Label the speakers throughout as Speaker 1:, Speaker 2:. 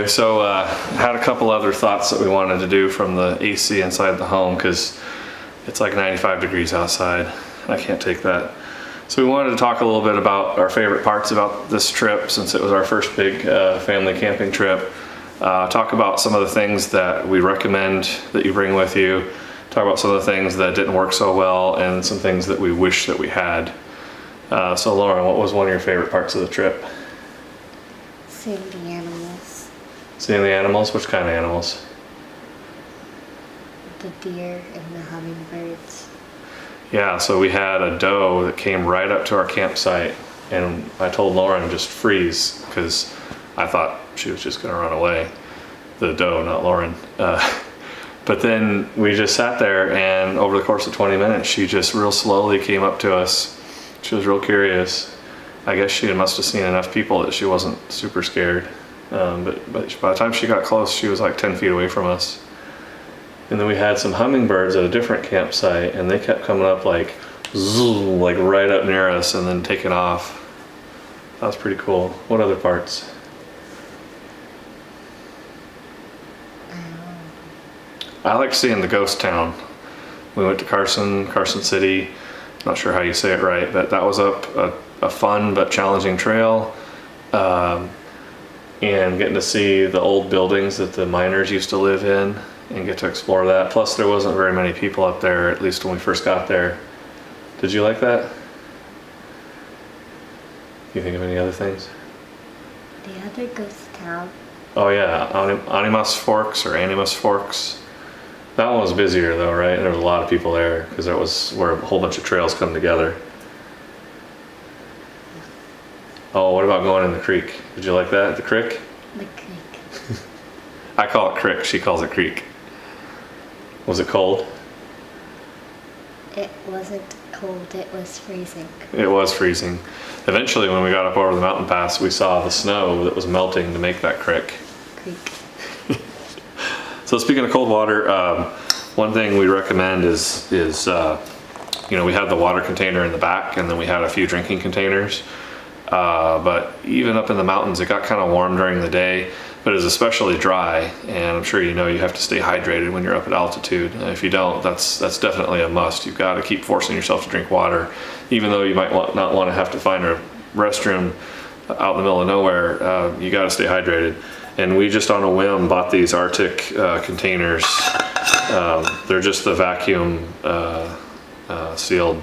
Speaker 1: Okay, so had a couple other thoughts that we wanted to do from the AC inside the home because it's like 95 degrees outside. I can't take that. So we wanted to talk a little bit about our favorite parts about this trip since it was our first big family camping trip. Talk about some of the things that we recommend that you bring with you. Talk about some of the things that didn't work so well and some things that we wish that we had. So Lauren, what was one of your favorite parts of the trip?
Speaker 2: Seeing the animals.
Speaker 1: Seeing the animals? Which kind of animals?
Speaker 2: The deer and the hummingbirds.
Speaker 1: Yeah, so we had a doe that came right up to our campsite, and I told Lauren just freeze because I thought she was just going to run away. The doe, not Lauren. But then we just sat there, and over the course of 20 minutes, she just real slowly came up to us. She was real curious. I guess she must have seen enough people that she wasn't super scared. But by the time she got close, she was like 10 feet away from us. And then we had some hummingbirds at a different campsite, and they kept coming up like, zoom, like right up near us and then taking off. That was pretty cool. What other parts? I like seeing the ghost town. We went to Carson City. Not sure how you say it right, but that was a fun but challenging trail. And getting to see the old buildings that the miners used to live in and get to explore that. Plus there wasn't very many people up there, at least when we first got there. Did you like that? Can you think of any other things?
Speaker 2: The other ghost town.
Speaker 1: Oh yeah, Animas Forks. That one was busier though, right? There was a lot of people there because that was where a whole bunch of trails come together. Oh, what about going in the creek? Did you like that? The creek?
Speaker 2: The creek.
Speaker 1: I call it crick, she calls it creek. Was it cold?
Speaker 2: It wasn't cold, it was freezing.
Speaker 1: It was freezing. Eventually when we got up over the mountain pass, we saw the snow that was melting to make that creek. So speaking of cold water, one thing we recommend is we had the water container in the back and then we had a few drinking containers. But even up in the mountains, it got kind of warm during the day, but it's especially dry. And I'm sure you know you have to stay hydrated when you're up at altitude. And if you don't, that's definitely a must. You've got to keep forcing yourself to drink water, even though you might not want to have to find a restroom out in the middle of nowhere. You got to stay hydrated. And we just on a whim bought these Arctic containers. They're just the vacuum sealed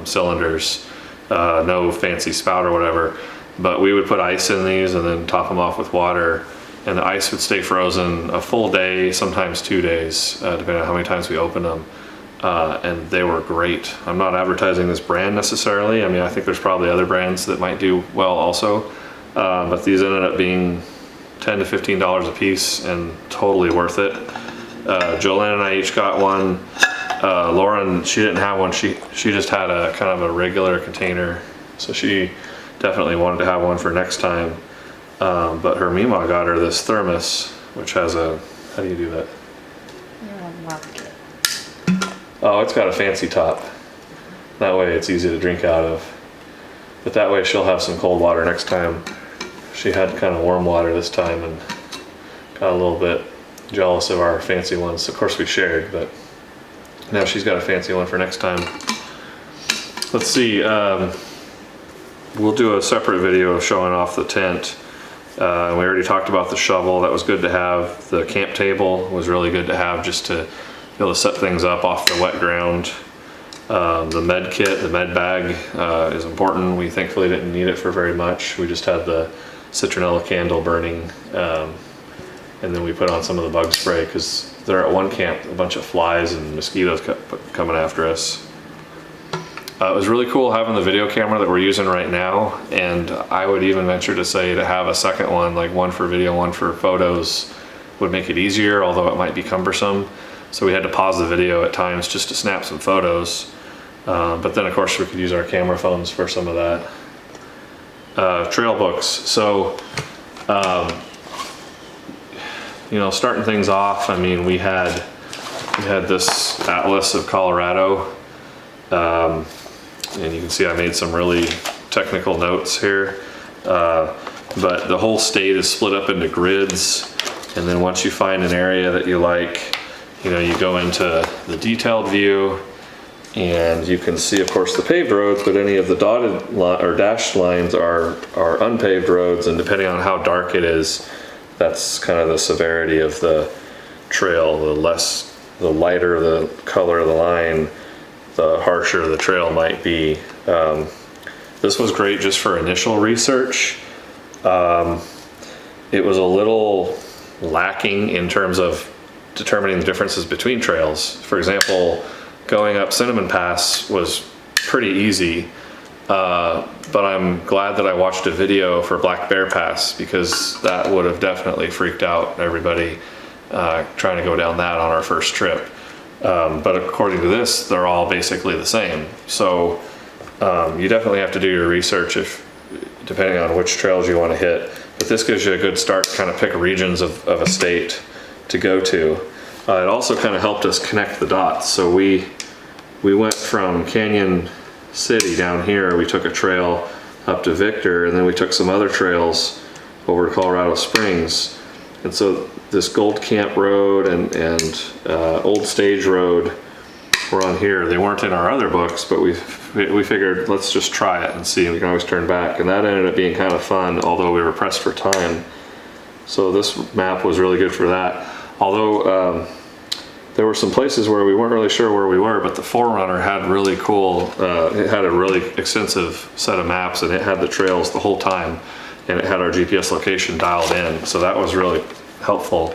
Speaker 1: cylinders. No fancy spout or whatever, but we would put ice in these and then top them off with water, and the ice would stay frozen a full day, sometimes 2 days, depending on how many times we opened them. And they were great. I'm not advertising this brand necessarily. I mean, I think there's probably other brands that might do well also, but these ended up being $10 to $15 a piece and totally worth it. Jolene and I each got one. Lauren, she didn't have one. She just had a kind of a regular container, so she definitely wanted to have one for next time. But her Mima got her this thermos, which has a, how do you do that? Oh, it's got a fancy top. That way it's easy to drink out of. But that way she'll have some cold water next time. She had kind of warm water this time and got a little bit jealous of our fancy ones. Of course we shared, but now she's got a fancy one for next time. Let's see, we'll do a separate video showing off the tent. We already talked about the shovel. That was good to have. The camp table was really good to have just to be able to set things up off the wet ground. The med kit, the med bag is important. We thankfully didn't need it for very much. We just had the citronella candle burning, and then we put on some of the bug spray because there at one camp a bunch of flies and mosquitoes kept coming after us. It was really cool having the video camera that we're using right now, and I would even venture to say to have a second one, like one for video, one for photos, would make it easier, although it might be cumbersome. So we had to pause the video at times just to snap some photos. But then of course we could use our camera phones for some of that. Trail books. So, starting things off, I mean, we had this Atlas of Colorado. And you can see I made some really technical notes here. but the whole state is split up into grids. And then once you find an area that you like, you know, you go into the detailed view, and you can see, of course, the paved roads, but any of the dotted or dashed lines are unpaved roads, and depending on how dark it is, that's kind of the severity of the trail. The lighter the color of the line, the harsher the trail might be. This was great just for initial research. It was a little lacking in terms of determining the differences between trails. For example, going up Cinnamon Pass was pretty easy, but I'm glad that I watched a video for Black Bear Pass, because that would have definitely freaked out everybody trying to go down that on our first trip. But according to this, they're all basically the same. So you definitely have to do your research depending on which trails you want to hit. But this gives you a good start to kind of pick regions of a state to go to. It also kind of helped us connect the dots. So we went from Canyon City down here, we took a trail up to Victor, and then we took some other trails over to Colorado Springs. And so this Gold Camp Road and Old Stage Road were on here. They weren't in our other books, but we figured let's just try it and see. We can always turn back. And that ended up being kind of fun, although we were pressed for time. So this map was really good for that. Although there were some places where we weren't really sure where we were, but the Forerunner had really cool, it had a really extensive set of maps, and it had the trails the whole time, and it had our GPS location dialed in. So that was really helpful.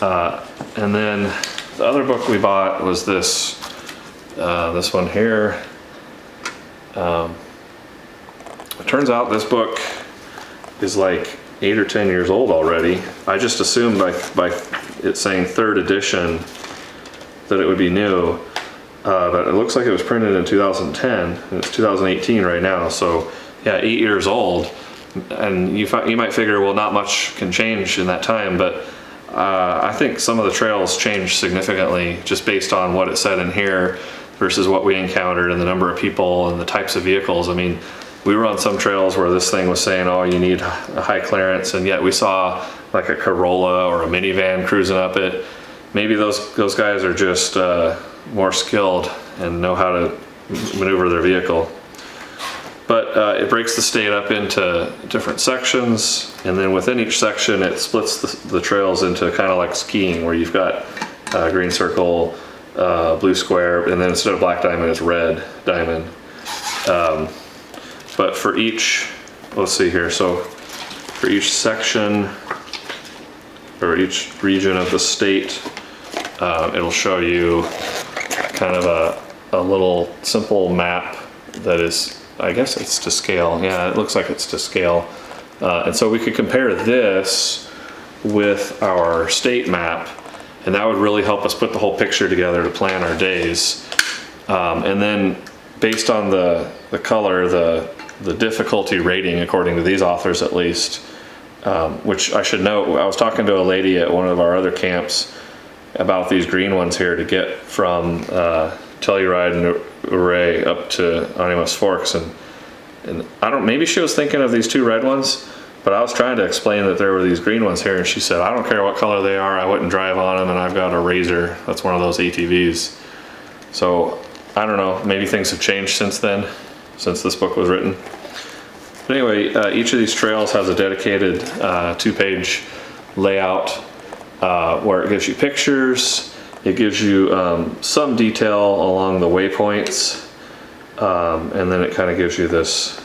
Speaker 1: And then the other book we bought was this one here. It turns out this book is like 8 or 10 years old already. I just assumed by it saying 3rd edition that it would be new, but it looks like it was printed in 2010, and it's 2018 right now. So yeah, 8 years old. And you might figure, well, not much can change in that time, but I think some of the trails changed significantly just based on what it said in here versus what we encountered and the number of people and the types of vehicles. I mean, we were on some trails where this thing was saying, oh, you need a high clearance, and yet we saw like a Corolla or a minivan cruising up it. Maybe those guys are just more skilled and know how to maneuver their vehicle. But it breaks the state up into different sections, and then within each section it splits the trails into kind of like skiing, where you've got green circle, blue square, and then instead of black diamond it's red diamond. But for each, let's see here, so for each section or each region of the state, it'll show you kind of a little simple map that is, I guess it's to scale. Yeah, it looks like it's to scale. And so we could compare this with our state map, and that would really help us put the whole picture together to plan our days. And then based on the color, the difficulty rating, according to these authors at least, which I should note, I was talking to a lady at one of our other camps about these green ones here to get from Telluride and Ouray up to Animas Forks, and I don't, maybe she was thinking of these two red ones, but I was trying to explain that there were these green ones here, and she said, I don't care what color they are, I wouldn't drive on them, and I've got a Razor, that's one of those ATVs. So I don't know, maybe things have changed since then, since this book was written. But anyway, each of these trails has a dedicated 2-page layout where it gives you pictures, it gives you some detail along the waypoints, and then it kind of gives you this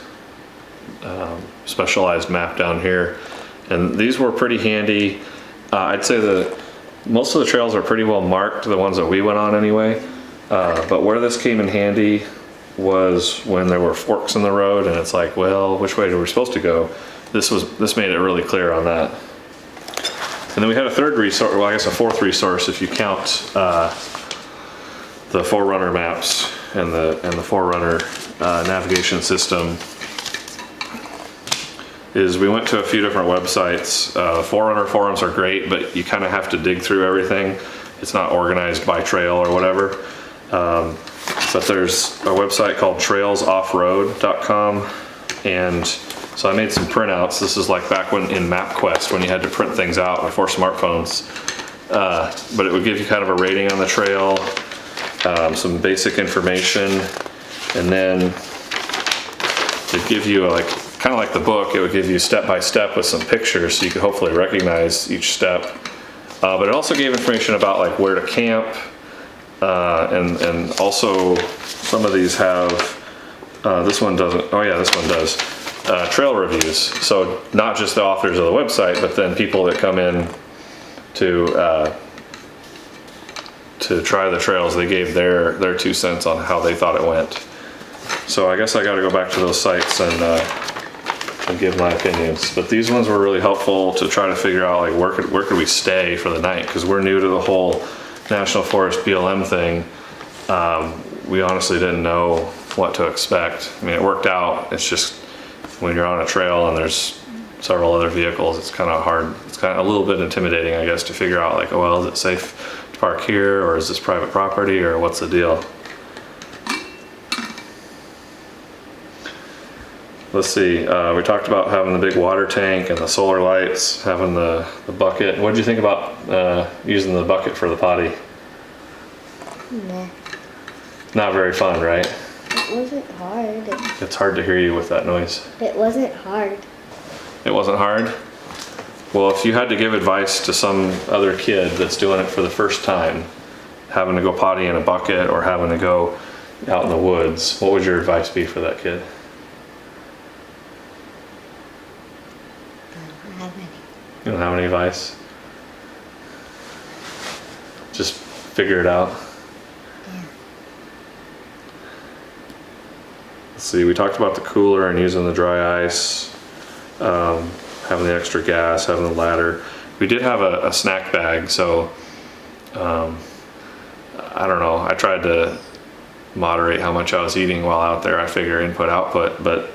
Speaker 1: specialized map down here. And these were pretty handy. I'd say that most of the trails are pretty well marked, the ones that we went on anyway. But where this came in handy was when there were forks in the road, and it's like, well, which way are we supposed to go? This made it really clear on that. And then we had a third resource, well, I guess a fourth resource if you count the Forerunner maps and the Forerunner navigation system. Is we went to a few different websites. Forerunner forums are great, but you kind of have to dig through everything. It's not organized by trail or whatever. But there's a website called trailsoffroad.com, and So I made some printouts. This is like back when in MapQuest when you had to print things out before smartphones. But it would give you kind of a rating on the trail, some basic information, and then it'd give you like, kind of like the book, it would give you step by step with some pictures so you could hopefully recognize each step. But it also gave information about like where to camp, and also some of these have, this one doesn't, oh yeah, this one does, trail reviews. So not just the authors of the website, but then people that come in to try the trails, they gave their 2 cents on how they thought it went. So I guess I got to go back to those sites and give my opinions. But these ones were really helpful to try to figure out like where could we stay for the night, because we're new to the whole National Forest BLM thing. We honestly didn't know what to expect. I mean, it worked out. It's just when you're on a trail and there's several other vehicles, it's kind of hard. It's kind of a little bit intimidating, I guess, to figure out like, oh well, is it safe to park here, or is this private property, or what's the deal? Let's see, we talked about having the big water tank and the solar lights, having the bucket. What did you think about using the bucket for the potty?
Speaker 2: Nah.
Speaker 1: Not very fun, right?
Speaker 2: It wasn't hard.
Speaker 1: It's hard to hear you with that noise.
Speaker 2: It wasn't hard.
Speaker 1: It wasn't hard? Well, if you had to give advice to some other kid that's doing it for the first time, having to go potty in a bucket or having to go out in the woods, what would your advice be for that kid?
Speaker 2: I don't have any.
Speaker 1: You don't have any advice? Just figure it out.
Speaker 2: Yeah.
Speaker 1: Let's see, we talked about the cooler and using the dry ice, having the extra gas, having the ladder. We did have a snack bag, so I don't know. I tried to moderate how much I was eating while out there. I figure input output, but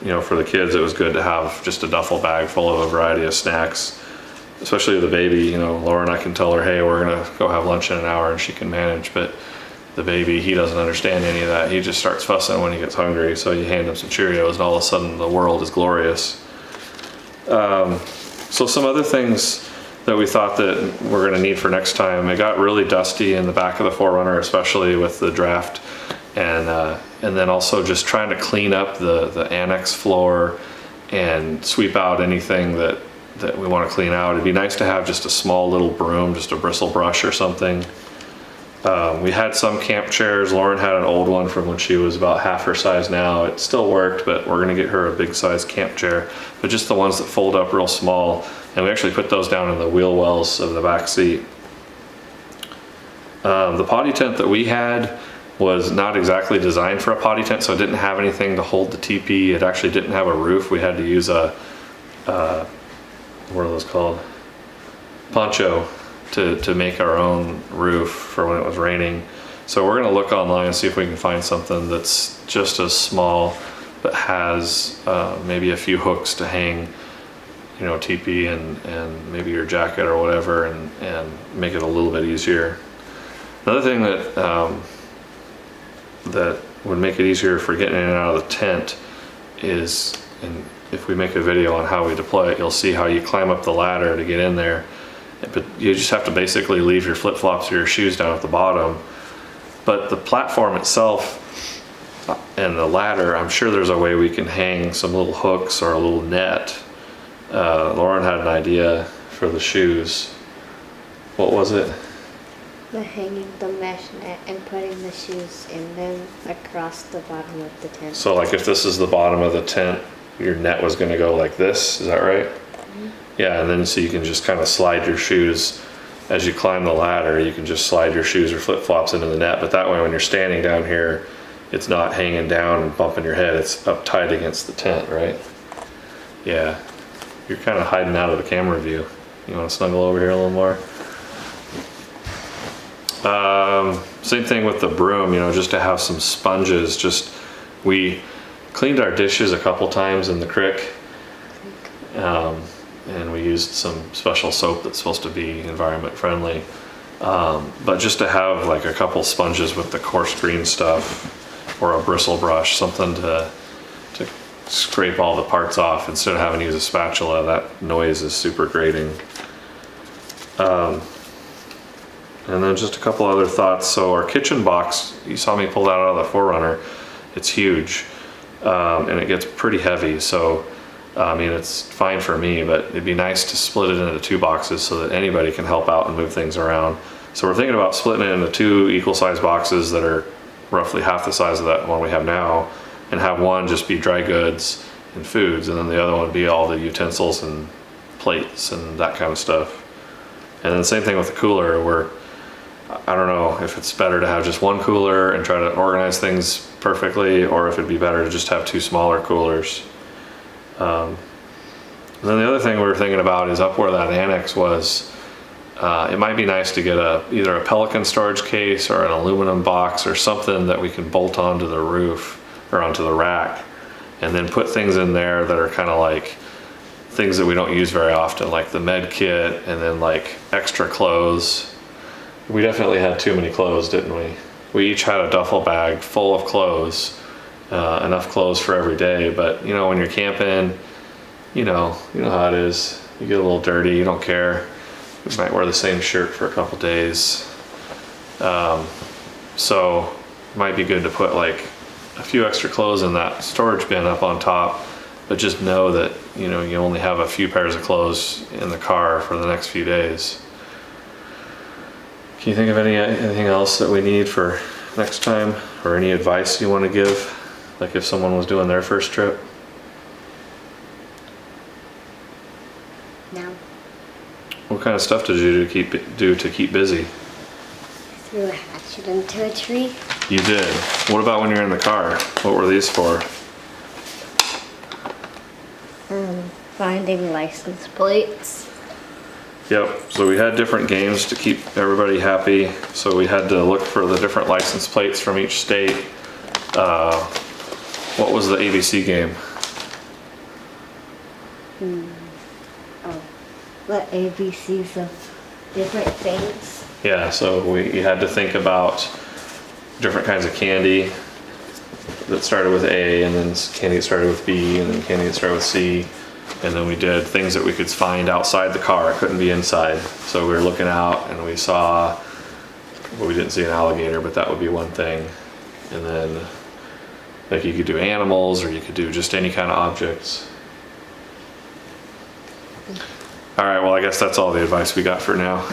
Speaker 1: you know, for the kids it was good to have just a duffel bag full of a variety of snacks, especially the baby. You know, Lauren, I can tell her, hey, we're gonna go have lunch in an hour, and she can manage, but the baby, he doesn't understand any of that. He just starts fussing when he gets hungry, so you hand him some Cheerios and all of a sudden the world is glorious. So some other things that we thought that we're gonna need for next time, it got really dusty in the back of the 4Runner, especially with the draft, and then also just trying to clean up the annex floor and sweep out anything that we want to clean out. It'd be nice to have just a small little broom, just a bristle brush or something. We had some camp chairs. Lauren had an old one from when she was about half her size now. It still worked, but we're gonna get her a big size camp chair, but just the ones that fold up real small. And we actually put those down in the wheel wells of the back seat. The potty tent that we had was not exactly designed for a potty tent, so it didn't have anything to hold the teepee. It actually didn't have a roof. We had to use a, what are those called? Poncho to make our own roof for when it was raining. So we're gonna look online and see if we can find something that's just as small, but has maybe a few hooks to hang, you know, teepee and maybe your jacket or whatever, and make it a little bit easier. Another thing that that would make it easier for getting in and out of the tent is, and if we make a video on how we deploy it, you'll see how you climb up the ladder to get in there. But you just have to basically leave your flip-flops or your shoes down at the bottom. But the platform itself and the ladder, I'm sure there's a way we can hang some little hooks or a little net. Lauren had an idea for the shoes. What was it?
Speaker 2: The hanging the mesh net and putting the shoes in them across the bottom of the tent.
Speaker 1: So like if this is the bottom of the tent, your net was gonna go like this, is that right? Mm-hmm. Yeah, and then so you can just kind of slide your shoes as you climb the ladder. You can just slide your shoes or flip-flops into the net, but that way when you're standing down here, it's not hanging down and bumping your head, it's up tight against the tent, right? Yeah, you're kind of hiding out of the camera view. You want to snuggle over here a little more? Same thing with the broom, you know, just to have some sponges. We cleaned our dishes a couple times in the creek, and we used some special soap that's supposed to be environment friendly. But just to have like a couple sponges with the coarse green stuff, or a bristle brush, something to scrape all the parts off instead of having to use a spatula. That noise is super grating. And then just a couple other thoughts. So our kitchen box, you saw me pull that out of the 4Runner. It's huge, and it gets pretty heavy. So, I mean, it's fine for me, but it'd be nice to split it into 2 boxes so that anybody can help out and move things around. So we're thinking about splitting it into 2 equal-sized boxes that are roughly half the size of that one we have now, and have one just be dry goods and foods, and then the other one be all the utensils and plates and that kind of stuff. And then same thing with the cooler, where I don't know if it's better to have just one cooler and try to organize things perfectly, or if it'd be better to just have 2 smaller coolers. And then the other thing we were thinking about is up where that annex was, it might be nice to get either a Pelican storage case or an aluminum box or something that we can bolt onto the roof or onto the rack, and then put things in there that are kind of like things that we don't use very often, like the med kit, and then like extra clothes. We definitely had too many clothes, didn't we? We each had a duffel bag full of clothes, enough clothes for every day. But you know, when you're camping, you know how it is. You get a little dirty, you don't care. You might wear the same shirt for a couple days. So it might be good to put like a few extra clothes in that storage bin up on top, but just know that, you know, you only have a few pairs of clothes in the car for the next few days. Can you think of anything else that we need for next time, or any advice you want to give, like if someone was doing their first trip?
Speaker 2: No.
Speaker 1: What kind of stuff did you do to keep busy?
Speaker 2: Threw a hatchet into a tree.
Speaker 1: You did. What about when you're in the car? What were these for?
Speaker 2: Finding license plates.
Speaker 1: Yep, so we had different games to keep everybody happy. So we had to look for the different license plates from each state. What was the ABC game?
Speaker 2: Oh, the ABCs of different things.
Speaker 1: Yeah, so you had to think about different kinds of candy that started with A, and then candy that started with B, and then candy that started with C. And then we did things that we could find outside the car, it couldn't be inside. So we were looking out and we saw, well, we didn't see an alligator, but that would be one thing. And then like you could do animals, or you could do just any kind of objects. All right, well, I guess that's all the advice we got for now.